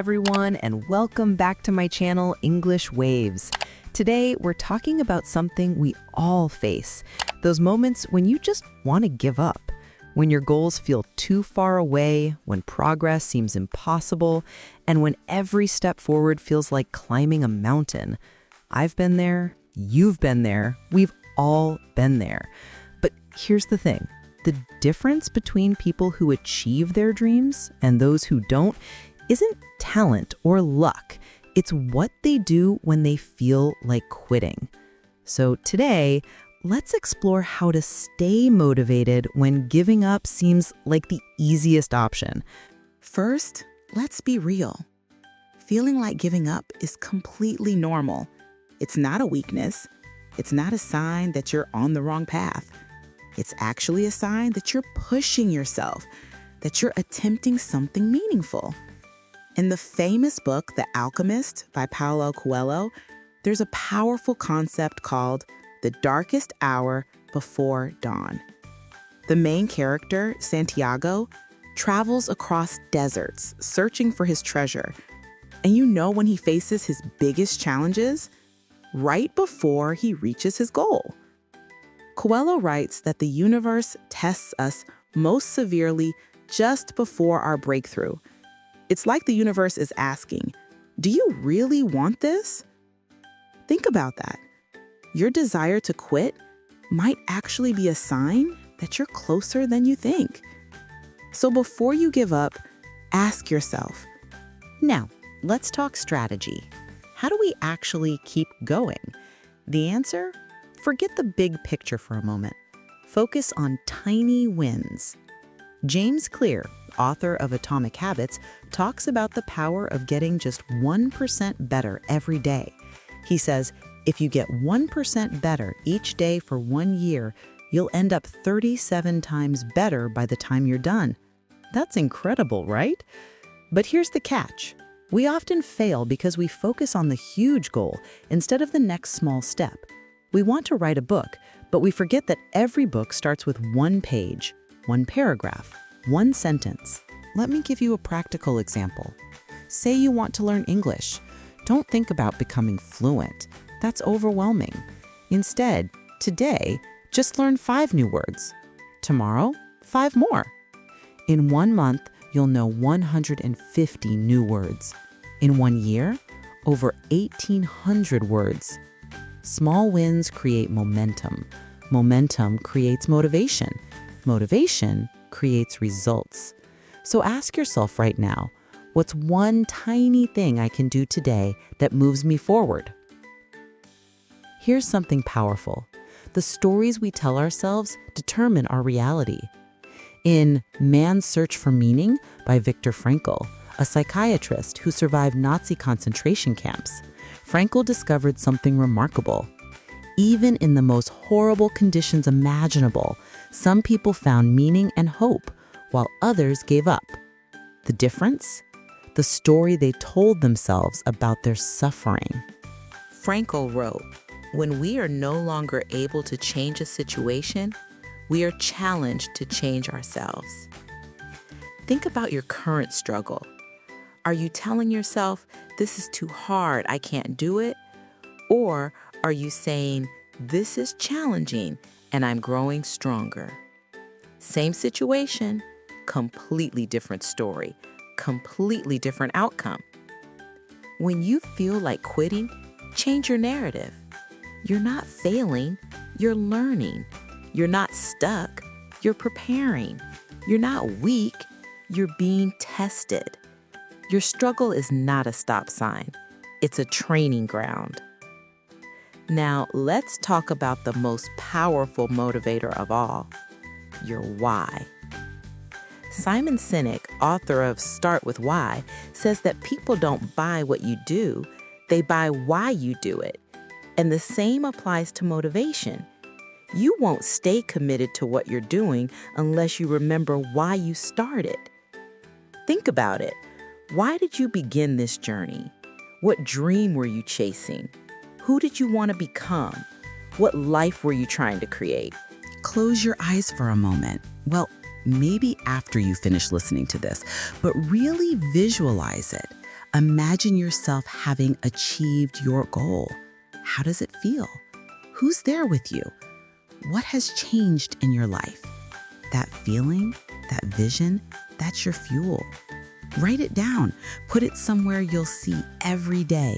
everyone, and welcome back to my channel, English Waves. Today, we're talking about something we all face, those moments when you just want to give up, when your goals feel too far away, when progress seems impossible, and when every step forward feels like climbing a mountain. I've been there, you've been there, we've all been there. But here's the thing. The difference between people who achieve their dreams and those who don't isn't talent or luck. It's what they do when they feel like quitting. So today, let's explore how to stay motivated when giving up seems like the easiest option. First, let's be real. Feeling like giving up is completely normal. It's not a weakness. It's not a sign that you're on the wrong path. It's actually a sign that you're pushing yourself, that you're attempting something meaningful. In the famous book, The Alchemist by Paulo Coelho, there's a powerful concept called the darkest hour before dawn. The main character, Santiago, travels across deserts searching for his treasure. And you know when he faces his biggest challenges? Right before he reaches his goal. Coelho writes that the universe tests us most severely just before our breakthrough. It's like the universe is asking, do you really want this? Think about that. Your desire to quit might actually be a sign that you're closer than you think. So before you give up, ask yourself, Now, let's talk strategy. How do we actually keep going? The answer? Forget the big picture for a moment. Focus on tiny wins. James Clear, author of Atomic Habits, talks about the power of getting just 1% better every day. He says, if you get 1% better each day for 1 year, you'll end up 37 times better by the time you're done. That's incredible, right? But here's the catch. We often fail because we focus on the huge goal instead of the next small step. We want to write a book, but we forget that every book starts with one page, one paragraph, one sentence. Let me give you a practical example. Say you want to learn English. Don't think about becoming fluent. That's overwhelming. Instead, today, just learn 5 new words. Tomorrow, 5 more. In 1 month, you'll know 150 new words. In 1 year, over 1,800 words. Small wins create momentum. Momentum creates motivation. Motivation creates results. So ask yourself right now, what's one tiny thing I can do today that moves me forward? Here's something powerful. The stories we tell ourselves determine our reality. In Man's Search for Meaning by Viktor Frankl, a psychiatrist who survived Nazi concentration camps, Frankl discovered something remarkable. Even in the most horrible conditions imaginable, some people found meaning and hope, while others gave up. The difference? The story they told themselves about their suffering. Frankl wrote, when we are no longer able to change a situation, we are challenged to change ourselves. Think about your current struggle. Are you telling yourself, this is too hard, I can't do it? Or are you saying, this is challenging and I'm growing stronger? Same situation, completely different story, completely different outcome. When you feel like quitting, change your narrative. You're not failing, you're learning. You're not stuck, you're preparing. You're not weak, you're being tested. Your struggle is not a stop sign. It's a training ground. Now, let's talk about the most powerful motivator of all, your why. Simon Sinek, author of Start With Why, says that people don't buy what you do, they buy why you do it. And the same applies to motivation. You won't stay committed to what you're doing unless you remember why you started. Think about it. Why did you begin this journey? What dream were you chasing? Who did you want to become? What life were you trying to create? Close your eyes for a moment. Well, maybe after you finish listening to this, but really visualize it. Imagine yourself having achieved your goal. How does it feel? Who's there with you? What has changed in your life? That feeling, that vision, that's your fuel. Write it down. Put it somewhere you'll see every day.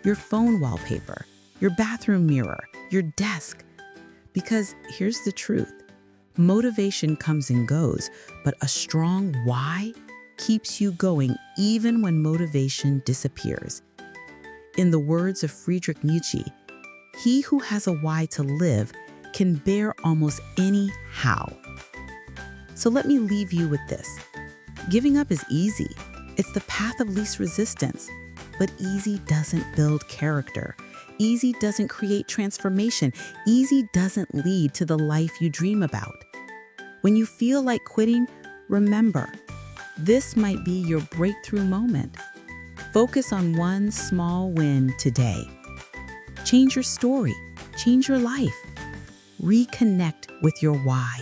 Your phone wallpaper, your bathroom mirror, your desk. Because here's the truth. Motivation comes and goes, but a strong why keeps you going even when motivation disappears. In the words of Friedrich Nietzsche, he who has a why to live can bear almost any how. So let me leave you with this. Giving up is easy. It's the path of least resistance. But easy doesn't build character. Easy doesn't create transformation. Easy doesn't lead to the life you dream about. When you feel like quitting, remember, this might be your breakthrough moment. Focus on one small win today. Change your story. Change your life. Reconnect with your why.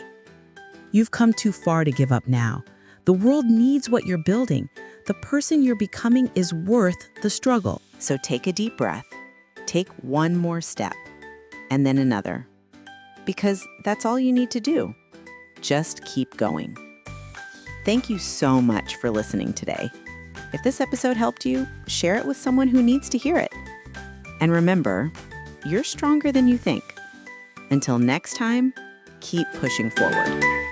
You've come too far to give up now. The world needs what you're building. The person you're becoming is worth the struggle. So take a deep breath, take one more step, and then another. Because that's all you need to do. Just keep going. Thank you so much for listening today. If this episode helped you, share it with someone who needs to hear it. And remember, you're stronger than you think. Until next time, keep pushing forward.